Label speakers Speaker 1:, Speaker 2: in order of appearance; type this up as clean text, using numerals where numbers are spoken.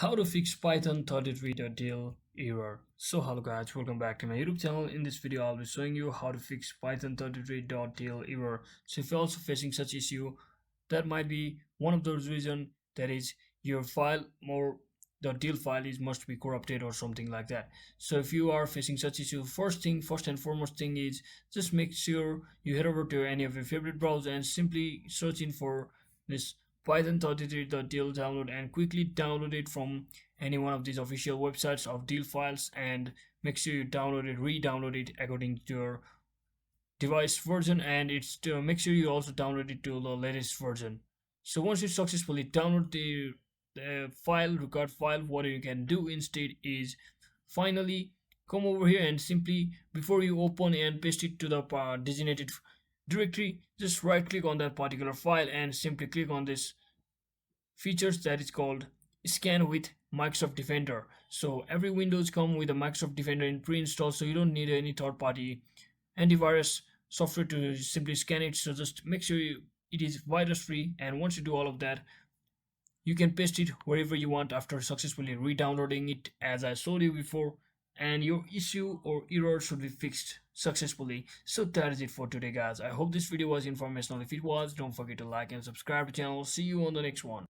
Speaker 1: How to fix Python33.dll error. So hello guys, welcome back to my YouTube channel. In this video I'll be showing you how to fix Python33.dll error. So if you're also facing such issue, that might be one of those reasons, that is your file or the .dll file is must be corrupted or something like that. So if you are facing such issue, first and foremost thing is just make sure you head over to any of your favorite browser and simply search in for this Python33.dll download and quickly download it from any one of these official websites of DLL files, and make sure you download it, re-download it according to your device version, and it's to make sure you also download it to the latest version. So once you successfully download the file, record file, what you can do instead is finally come over here and simply, before you open and paste it to the designated directory, just right click on that particular file and simply click on this features that is called scan with Microsoft Defender. So every Windows come with a Microsoft Defender in pre-installed, so you don't need any third-party antivirus software to simply scan it. So just make sure it is virus free, and once you do all of that, you can paste it wherever you want after successfully re-downloading it as I showed you before, and your issue or error should be fixed successfully. So that is it for today guys. I hope this video was informational. If it was, don't forget to like and subscribe to the channel. See you on the next one.